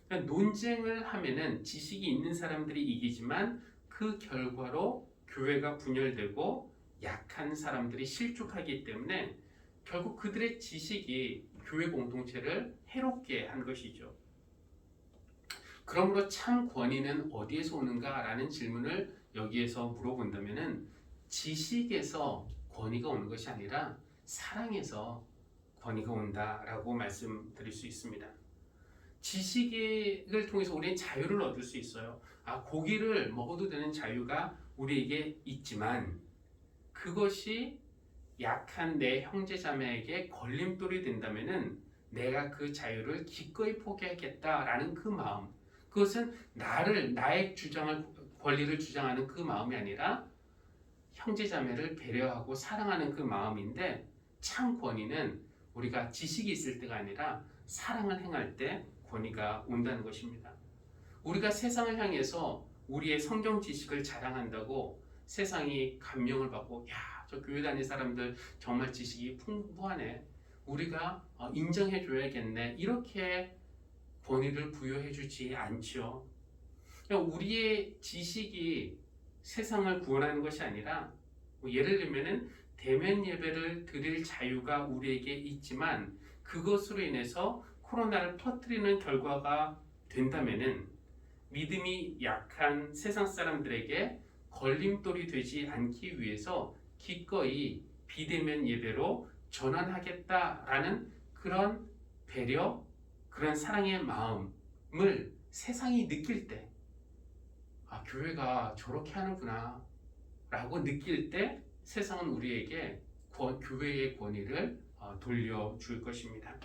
Speaker 1: 그러니까 논쟁을 하면은 지식이 있는 사람들이 이기지만 그 결과로 교회가 분열되고 약한 사람들이 실족하기 때문에 결국 그들의 지식이 교회 공동체를 해롭게 한 것이죠. 그러므로 참 권위는 어디에서 오는가라는 질문을 여기에서 물어본다면은 지식에서 권위가 오는 것이 아니라 사랑에서 권위가 온다라고 말씀드릴 수 있습니다. 지식을 통해서 우리는 자유를 얻을 수 있어요. 고기를 먹어도 되는 자유가 우리에게 있지만 그것이 약한 내 형제자매에게 걸림돌이 된다면은 내가 그 자유를 기꺼이 포기하겠다라는 그 마음, 그것은 나의 권리를 주장하는 그 마음이 아니라 형제자매를 배려하고 사랑하는 그 마음인데, 참 권위는 우리가 지식이 있을 때가 아니라 사랑을 행할 때 권위가 온다는 것입니다. 우리가 세상을 향해서 우리의 성경 지식을 자랑한다고 세상이 감명을 받고, 야, 저 교회 다니는 사람들 정말 지식이 풍부하네, 우리가 인정해 줘야겠네, 이렇게 권위를 부여해 주지 않죠. 우리의 지식이 세상을 구원하는 것이 아니라, 예를 들면은 대면 예배를 드릴 자유가 우리에게 있지만 그것으로 인해서 코로나를 퍼뜨리는 결과가 된다면은 믿음이 약한 세상 사람들에게 걸림돌이 되지 않기 위해서 기꺼이 비대면 예배로 전환하겠다라는 그런 배려, 그런 사랑의 마음을 세상이 느낄 때, 아, 교회가 저렇게 하는구나 라고 느낄 때 세상은 우리에게 교회의 권위를 돌려줄 것입니다.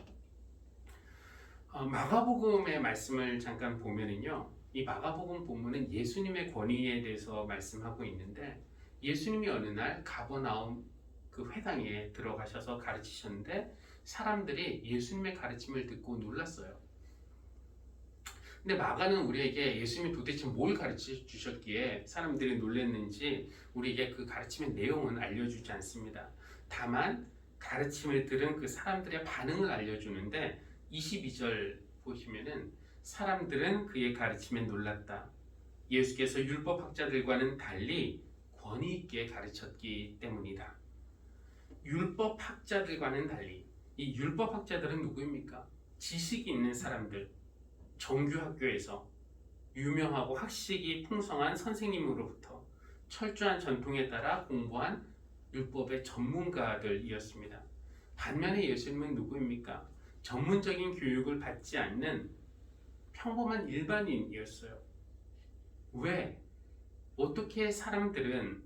Speaker 1: 마가복음의 말씀을 잠깐 보면은요, 이 마가복음 본문은 예수님의 권위에 대해서 말씀하고 있는데, 예수님이 어느 날 가버나움 그 회당에 들어가셔서 가르치셨는데 사람들이 예수님의 가르침을 듣고 놀랐어요. 근데 마가는 우리에게 예수님이 도대체 뭘 가르쳐 주셨기에 사람들이 놀랐는지 우리에게 그 가르침의 내용은 알려주지 않습니다. 다만 가르침을 들은 그 사람들의 반응을 알려주는데, 22절 보시면은 사람들은 그의 가르침에 놀랐다. 예수께서 율법학자들과는 달리 권위 있게 가르쳤기 때문이다. 율법학자들과는 달리, 이 율법학자들은 누구입니까? 지식이 있는 사람들, 정규학교에서 유명하고 학식이 풍성한 선생님으로부터 철저한 전통에 따라 공부한 율법의 전문가들이었습니다. 반면에 예수님은 누구입니까? 전문적인 교육을 받지 않는 평범한 일반인이었어요. 왜? 어떻게 사람들은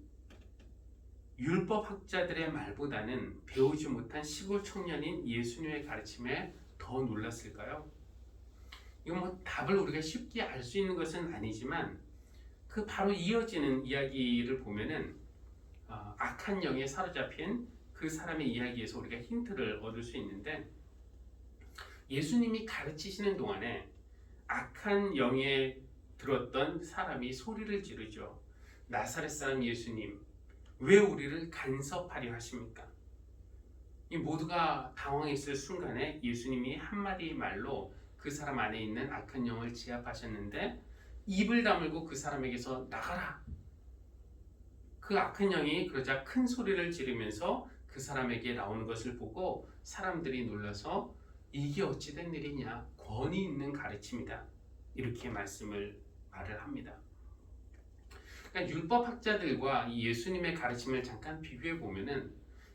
Speaker 1: 율법학자들의 말보다는 배우지 못한 시골 청년인 예수님의 가르침에 더 놀랐을까요? 이거 답을 우리가 쉽게 알 수 있는 것은 아니지만 그 바로 이어지는 이야기를 보면은 악한 영에 사로잡힌 그 사람의 이야기에서 우리가 힌트를 얻을 수 있는데, 예수님이 가르치시는 동안에 악한 영에 들었던 사람이 소리를 지르죠. 나사렛 사람 예수님, 왜 우리를 간섭하려 하십니까? 이 모두가 당황했을 순간에 예수님이 한마디 말로 그 사람 안에 있는 악한 영을 제압하셨는데, 입을 다물고 그 사람에게서 나가라. 그 악한 영이 그러자 큰 소리를 지르면서 그 사람에게 나오는 것을 보고 사람들이 놀라서 이게 어찌된 일이냐, 권위 있는 가르침이다, 이렇게 말을 합니다. 그러니까 율법학자들과 이 예수님의 가르침을 잠깐 비교해 보면은,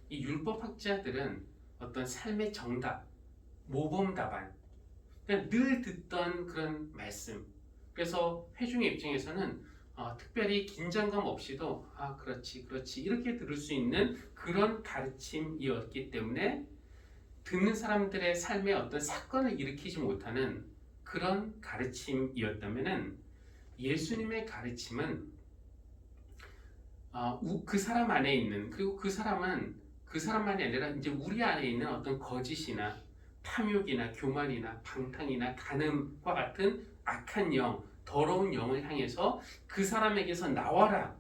Speaker 1: 이 율법학자들은 어떤 삶의 정답, 모범 답안, 그냥 늘 듣던 그런 말씀. 그래서 회중의 입장에서는 특별히 긴장감 없이도 그렇지 이렇게 들을 수 있는 그런 가르침이었기 때문에 듣는 사람들의 삶에 어떤 사건을 일으키지 못하는 그런 가르침이었다면은, 예수님의 가르침은 그 사람 안에 있는, 그리고 그 사람은 그 사람만이 아니라 이제 우리 안에 있는 어떤 거짓이나 탐욕이나 교만이나 방탕이나 간음과 같은 악한 영, 더러운 영을 향해서 그 사람에게서 나와라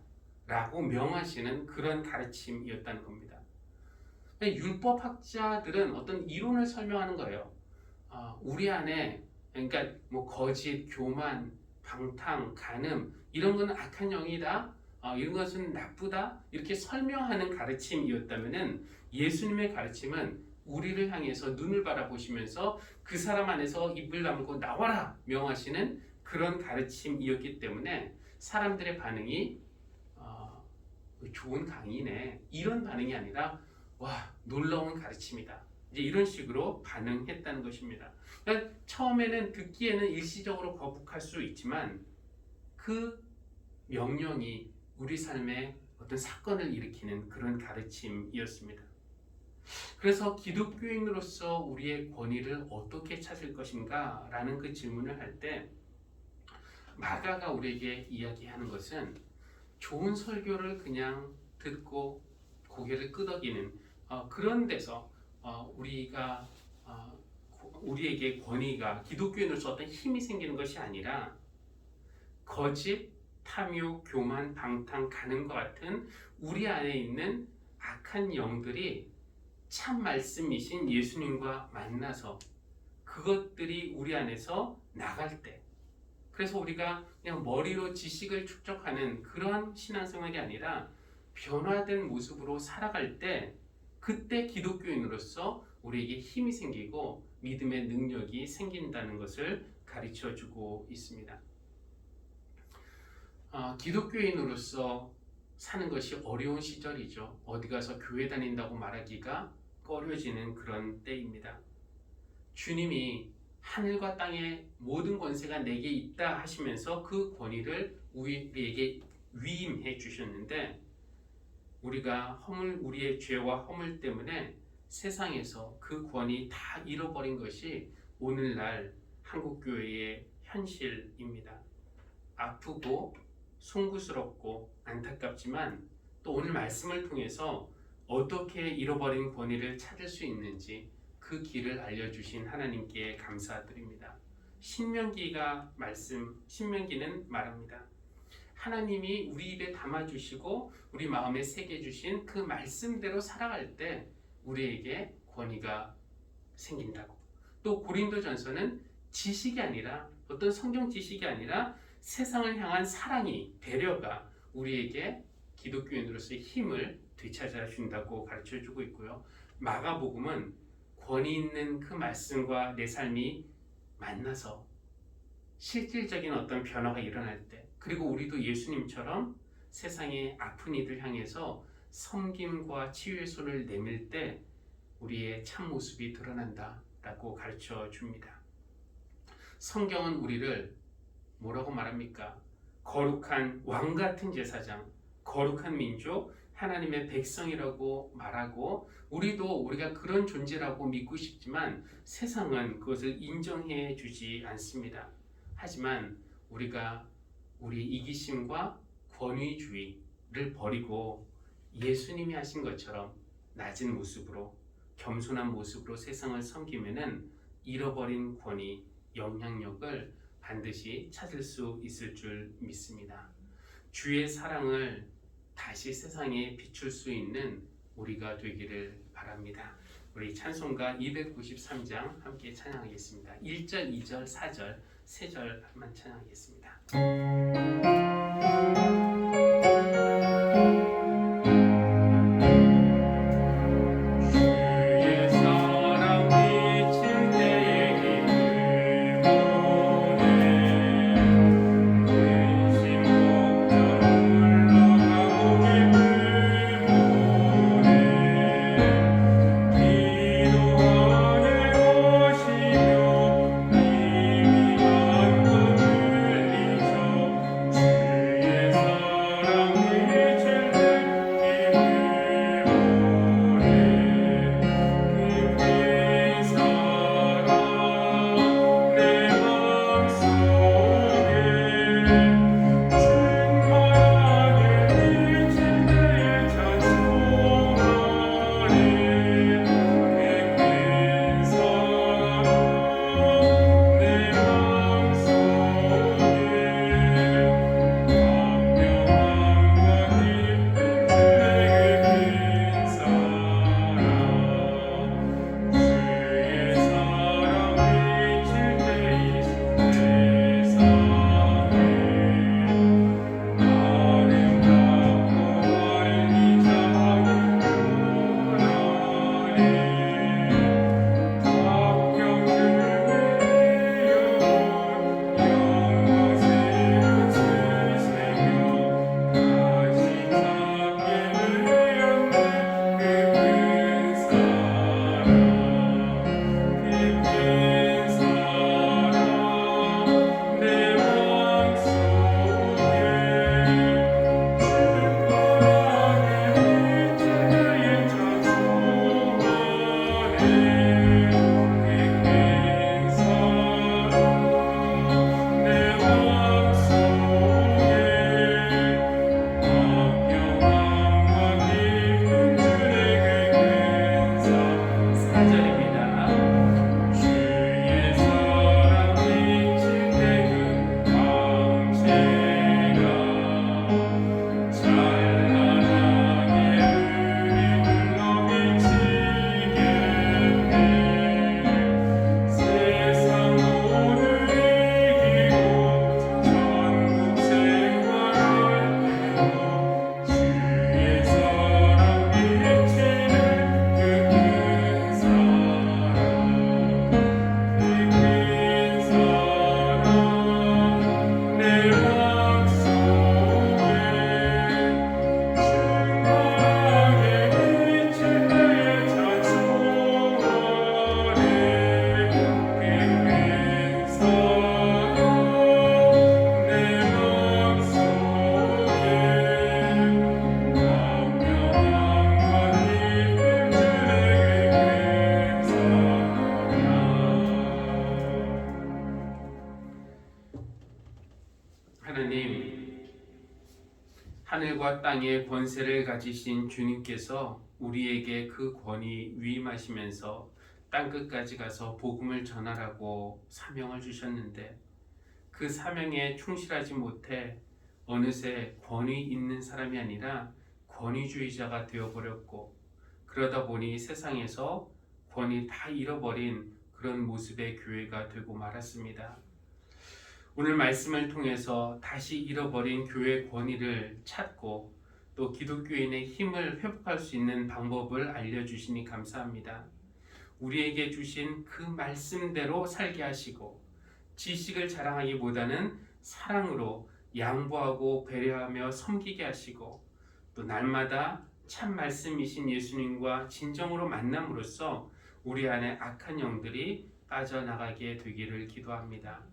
Speaker 1: 라고 명하시는 그런 가르침이었다는 겁니다. 율법학자들은 어떤 이론을 설명하는 거예요. 우리 안에, 그러니까 거짓, 교만, 방탕, 간음, 이런 거는 악한 영이다, 이런 것은 나쁘다, 이렇게 설명하는 가르침이었다면은, 예수님의 가르침은 우리를 향해서 눈을 바라보시면서 그 사람 안에서 입을 다물고 나와라 명하시는 그런 가르침이었기 때문에 사람들의 반응이 좋은 강의네, 이런 반응이 아니라 와, 놀라운 가르침이다, 이제 이런 식으로 반응했다는 것입니다. 그러니까 처음에는 듣기에는 일시적으로 거북할 수 있지만 그 명령이 우리 삶에 어떤 사건을 일으키는 그런 가르침이었습니다. 그래서 기독교인으로서 우리의 권위를 어떻게 찾을 것인가 라는 그 질문을 할 때, 마가가 우리에게 이야기하는 것은 좋은 설교를 그냥 듣고 고개를 끄덕이는 그런 데서 우리에게 권위가 기독교인으로서 어떤 힘이 생기는 것이 아니라 거짓, 탐욕, 교만, 방탕, 가늠과 같은 우리 안에 있는 악한 영들이 참 말씀이신 예수님과 만나서 그것들이 우리 안에서 나갈 때, 그래서 우리가 그냥 머리로 지식을 축적하는 그런 신앙생활이 아니라 변화된 모습으로 살아갈 때, 그때 기독교인으로서 우리에게 힘이 생기고 믿음의 능력이 생긴다는 것을 가르쳐 주고 있습니다. 기독교인으로서 사는 것이 어려운 시절이죠. 어디 가서 교회 다닌다고 말하기가 꺼려지는 그런 때입니다. 주님이 하늘과 땅의 모든 권세가 내게 있다 하시면서 그 권위를 우리에게 위임해 주셨는데, 우리의 죄와 허물 때문에 세상에서 그 권위 다 잃어버린 것이 오늘날 한국교회의 현실입니다. 아프고 송구스럽고 안타깝지만 또 오늘 말씀을 통해서 어떻게 잃어버린 권위를 찾을 수 있는지 그 길을 알려주신 하나님께 감사드립니다. 신명기는 말합니다. 하나님이 우리 입에 담아주시고 우리 마음에 새겨주신 그 말씀대로 살아갈 때 우리에게 권위가 생긴다고. 또 고린도전서는 지식이 아니라, 어떤 성경 지식이 아니라 세상을 향한 사랑이, 배려가 우리에게 기독교인으로서의 힘을 되찾아 준다고 가르쳐 주고 있고요. 마가복음은 권위 있는 그 말씀과 내 삶이 만나서 실질적인 어떤 변화가 일어날 때, 그리고 우리도 예수님처럼 세상의 아픈 이들 향해서 섬김과 치유의 손을 내밀 때 우리의 참모습이 드러난다라고 가르쳐 줍니다. 성경은 우리를 뭐라고 말합니까? 거룩한 왕같은 제사장, 거룩한 민족, 하나님의 백성이라고 말하고, 우리가 그런 존재라고 믿고 싶지만 세상은 그것을 인정해 주지 않습니다. 하지만 우리가 우리 이기심과 권위주의를 버리고 예수님이 하신 것처럼 낮은 모습으로, 겸손한 모습으로 세상을 섬기면은 잃어버린 권위, 영향력을 반드시 찾을 수 있을 줄 믿습니다. 주의 사랑을 다시 세상에 비출 수 있는 우리가 되기를 바랍니다. 우리 찬송가 293장 함께 찬양하겠습니다. 1절, 2절, 4절, 3절만 찬양하겠습니다.
Speaker 5: 주의
Speaker 1: 하늘과 땅의 권세를 가지신 주님께서 우리에게 그 권위 위임하시면서 땅끝까지 가서 복음을 전하라고 사명을 주셨는데 그 사명에 충실하지 못해 어느새 권위 있는 사람이 아니라 권위주의자가 되어버렸고 그러다 보니 세상에서 권위 다 잃어버린 그런 모습의 교회가 되고 말았습니다. 오늘 말씀을 통해서 다시 잃어버린 교회 권위를 찾고 또 기독교인의 힘을 회복할 수 있는 방법을 알려주시니 감사합니다. 우리에게 주신 그 말씀대로 살게 하시고 지식을 자랑하기보다는 사랑으로 양보하고 배려하며 섬기게 하시고 또 날마다 참 말씀이신 예수님과 진정으로 만남으로써 우리 안에 악한 영들이 빠져나가게 되기를 기도합니다.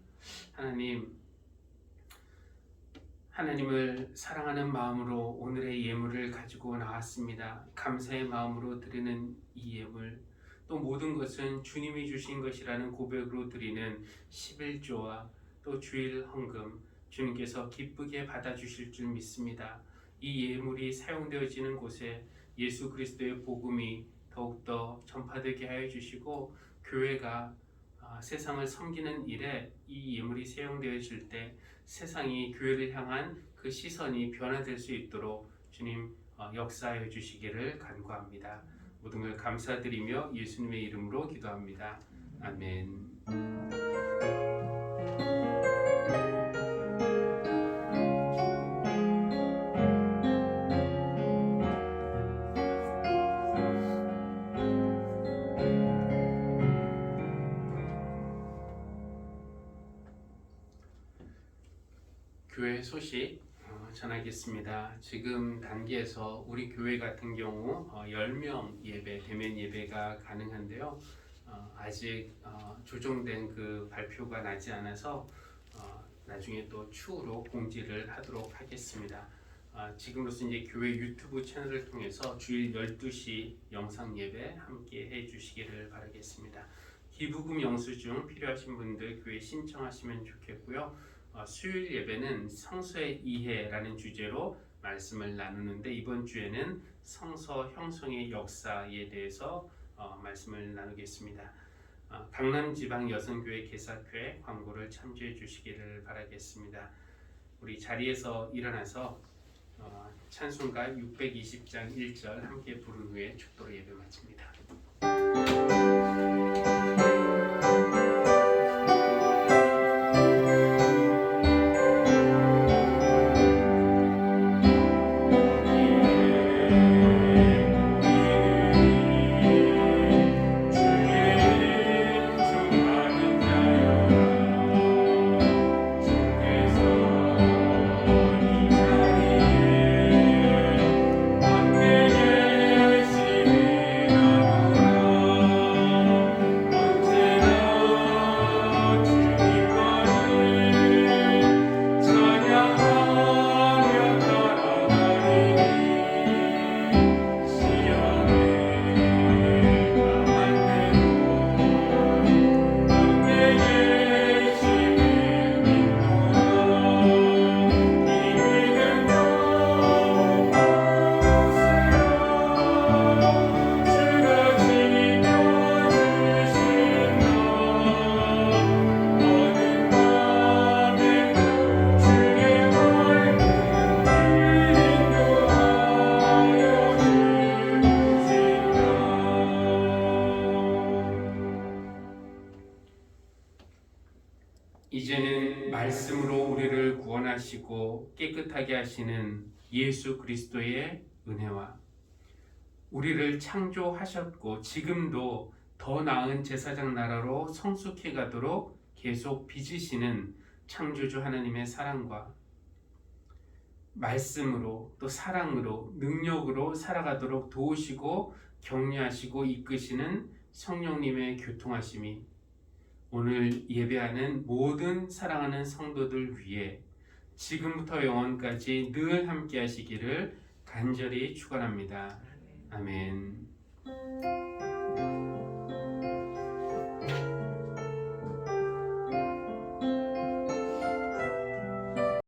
Speaker 1: 하나님을 사랑하는 마음으로 오늘의 예물을 가지고 나왔습니다. 감사의 마음으로 드리는 이 예물, 또 모든 것은 주님이 주신 것이라는 고백으로 드리는 11조와 또 주일 헌금, 주님께서 기쁘게 받아주실 줄 믿습니다. 이 예물이 사용되어지는 곳에 예수 그리스도의 복음이 더욱더 전파되게 하여 주시고 교회가 세상을 섬기는 일에 이 예물이 사용되어질 때 세상이 교회를 향한 그 시선이 변화될 수 있도록 주님 역사하여 주시기를 간구합니다. 모든 걸 감사드리며 예수님의 이름으로 기도합니다. 아멘. 교회 소식 전하겠습니다. 지금 단계에서 우리 교회 같은 경우 10명 예배, 대면 예배가 가능한데요. 아직 조정된 그 발표가 나지 않아서 나중에 또 추후로 공지를 하도록 하겠습니다. 지금으로서 이제 교회 유튜브 채널을 통해서 주일 12시 영상 예배 함께 해주시기를 바라겠습니다. 기부금 영수증 필요하신 분들 교회 신청하시면 좋겠고요. 수요일 예배는 성서의 이해라는 주제로 말씀을 나누는데 이번 주에는 성서 형성의 역사에 대해서 말씀을 나누겠습니다. 강남지방 여성교회 개사교회 광고를 참조해 주시기를 바라겠습니다. 우리 자리에서 일어나서 찬송가 620장 1절 함께 부른 후에 축도로 예배 마칩니다. 이제는 말씀으로 우리를 구원하시고 깨끗하게 하시는 예수 그리스도의 은혜와 우리를 창조하셨고 지금도 더 나은 제사장 나라로 성숙해 가도록 계속 빚으시는 창조주 하나님의 사랑과 말씀으로 또 사랑으로 능력으로 살아가도록 도우시고 격려하시고 이끄시는 성령님의 교통하심이 오늘 예배하는 모든 사랑하는 성도들 위해 지금부터 영원까지 늘 함께 하시기를 간절히 축원합니다. 아멘.